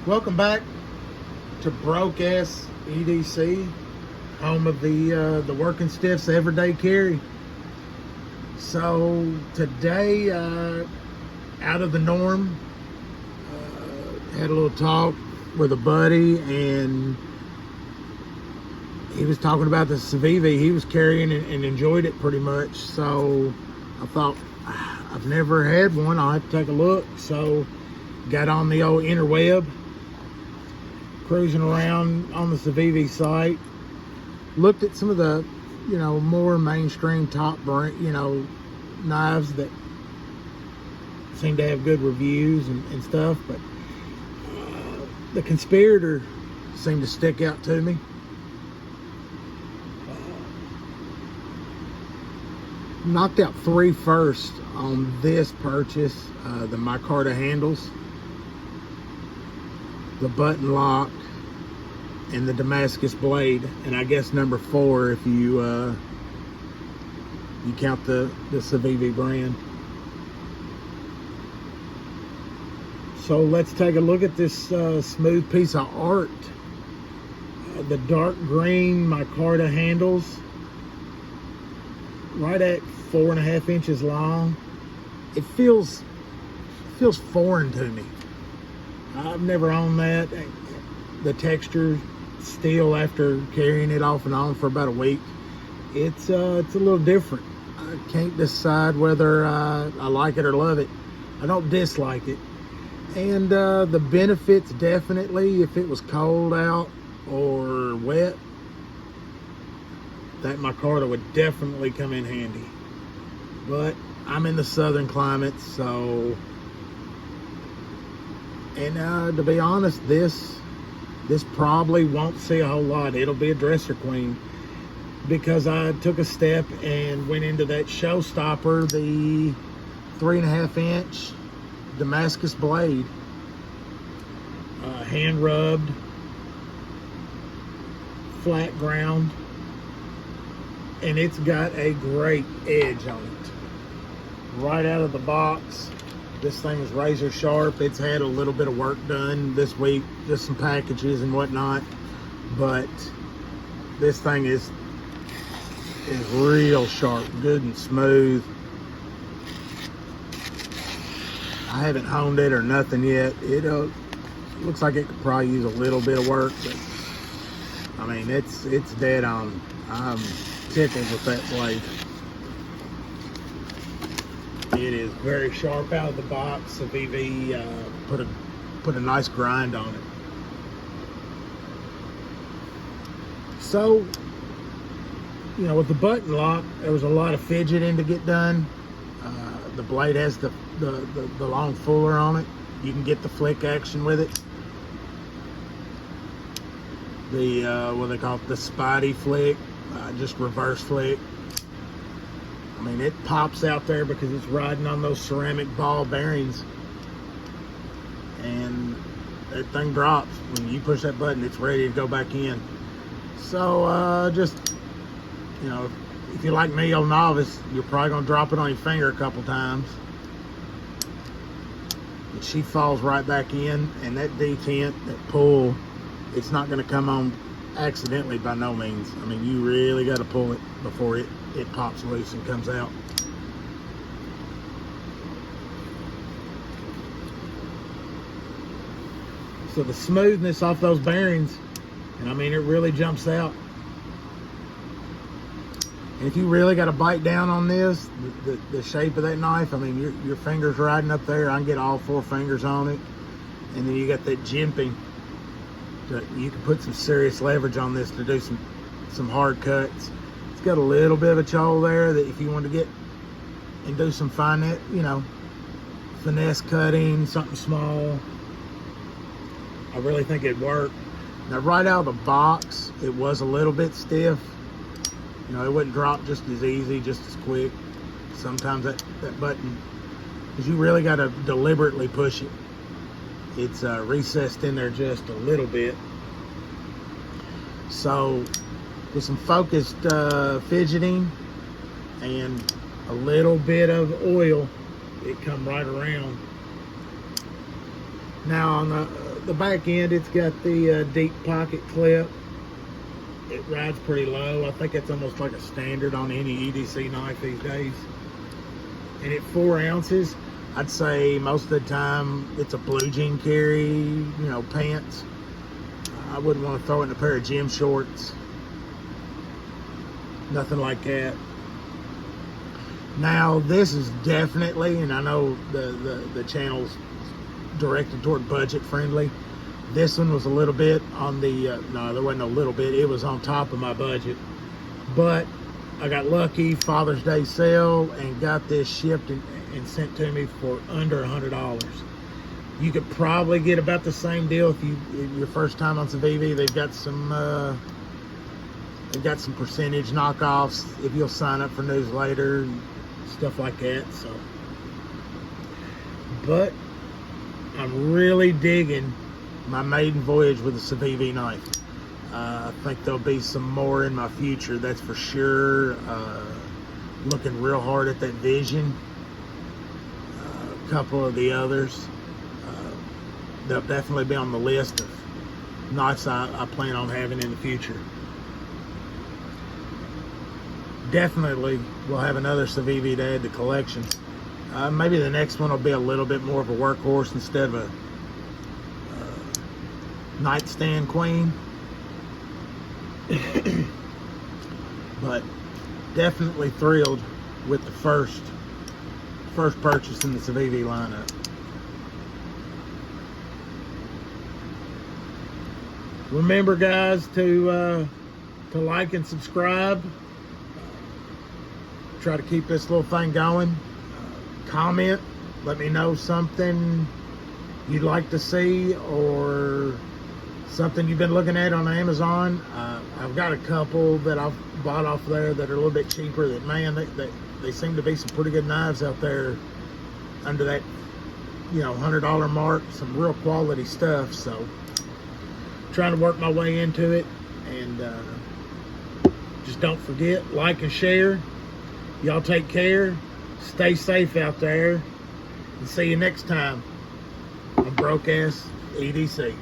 Welcome back to Broke Ass EDC, home of the working stiffs everyday carry. So today, out of the norm, had a little talk with a buddy, and he was talking about the Civivi he was carrying and enjoyed it pretty much. So I thought, I've never had one, I'll have to take a look. So got on the old interweb, cruising around on the Civivi site, looked at some of the, more mainstream top brand, knives that seem to have good reviews and stuff, but the Conspirator seemed to stick out to me. Knocked out 3 first on this purchase: the micarta handles, the button lock, and the Damascus blade, and I guess number 4 if you count the Civivi brand. So let's take a look at this smooth piece of art. The dark green micarta handles, right at 4.5 inches long. It feels foreign to me. I've never owned that. The texture still, after carrying it off and on for about a week, it's a little different. I can't decide whether I like it or love it. I don't dislike it. And the benefits, definitely, if it was cold out or wet, that micarta would definitely come in handy. But I'm in the southern climates, so, and to be honest, this probably won't see a whole lot. It'll be a dresser queen, because I took a step and went into that showstopper, the 3.5 inch Damascus blade, hand rubbed, flat ground, and it's got a great edge on it. Right out of the box, this thing is razor sharp. It's had a little bit of work done this week, just some packages and whatnot, but this thing is real sharp, good and smooth. I haven't honed it or nothing yet. It looks like it could probably use a little bit of work, but I mean, it's dead on. I'm tickled with that blade. It is very sharp out of the box. Civivi put a nice grind on it. So, with the button lock, there was a lot of fidgeting to get done. The blade has the long fuller on it. You can get the flick action with it. The what they call it, the Spidey flick, just reverse flick. I mean, it pops out there because it's riding on those ceramic ball bearings, and that thing drops. When you push that button, it's ready to go back in. So just, if you're like me, old novice, you're probably gonna drop it on your finger a couple times, but she falls right back in, and that detent, that pull, it's not gonna come on accidentally by no means. I mean, you really got to pull it before it pops loose and comes out. So the smoothness off those bearings, and I mean, it really jumps out. And if you really got to bite down on this, the shape of that knife, I mean, your fingers riding up there, I can get all 4 fingers on it. And then you got that jimping. You can put some serious leverage on this to do some hard cuts. It's got a little bit of a choil there that if you want to get and do some fine, finesse cutting, something small, I really think it'd work. Now, right out of the box, it was a little bit stiff. It wouldn't drop just as easy, just as quick. Sometimes that button, because you really got to deliberately push it. It's recessed in there just a little bit. So with some focused fidgeting and a little bit of oil, it come right around. Now on the back end, it's got the deep pocket clip. It rides pretty low. I think it's almost like a standard on any EDC knife these days. And at 4 ounces, I'd say most of the time it's a blue jean carry, you know, pants. I wouldn't want to throw it in a pair of gym shorts. Nothing like that. Now this is definitely, and I know the channel's directed toward budget friendly. This one was a little bit on the, no, there wasn't a little bit, it was on top of my budget. But I got lucky, Father's Day sale, and got this shipped and sent to me for under $100. You could probably get about the same deal if your first time on Civivi. They've got some percentage knockoffs if you'll sign up for newsletter, stuff like that. So, but I'm really digging my maiden voyage with a Civivi knife. I think there'll be some more in my future, that's for sure. Looking real hard at that Vision. A couple of the others. They'll definitely be on the list of knives I plan on having in the future. Definitely we'll have another Civivi to add to collections. Maybe the next one will be a little bit more of a workhorse instead of a nightstand queen. But definitely thrilled with the first purchase in the Civivi lineup. Remember, guys, to like and subscribe. Try to keep this little thing going. Comment, let me know something you'd like to see or something you've been looking at on Amazon. I've got a couple that I've bought off there that are a little bit cheaper. That, man, they seem to be some pretty good knives out there under that, you know, $100 mark. Some real quality stuff. So trying to work my way into it, and just don't forget, like and share. Y'all take care, stay safe out there, and see you next time on Broke Ass EDC.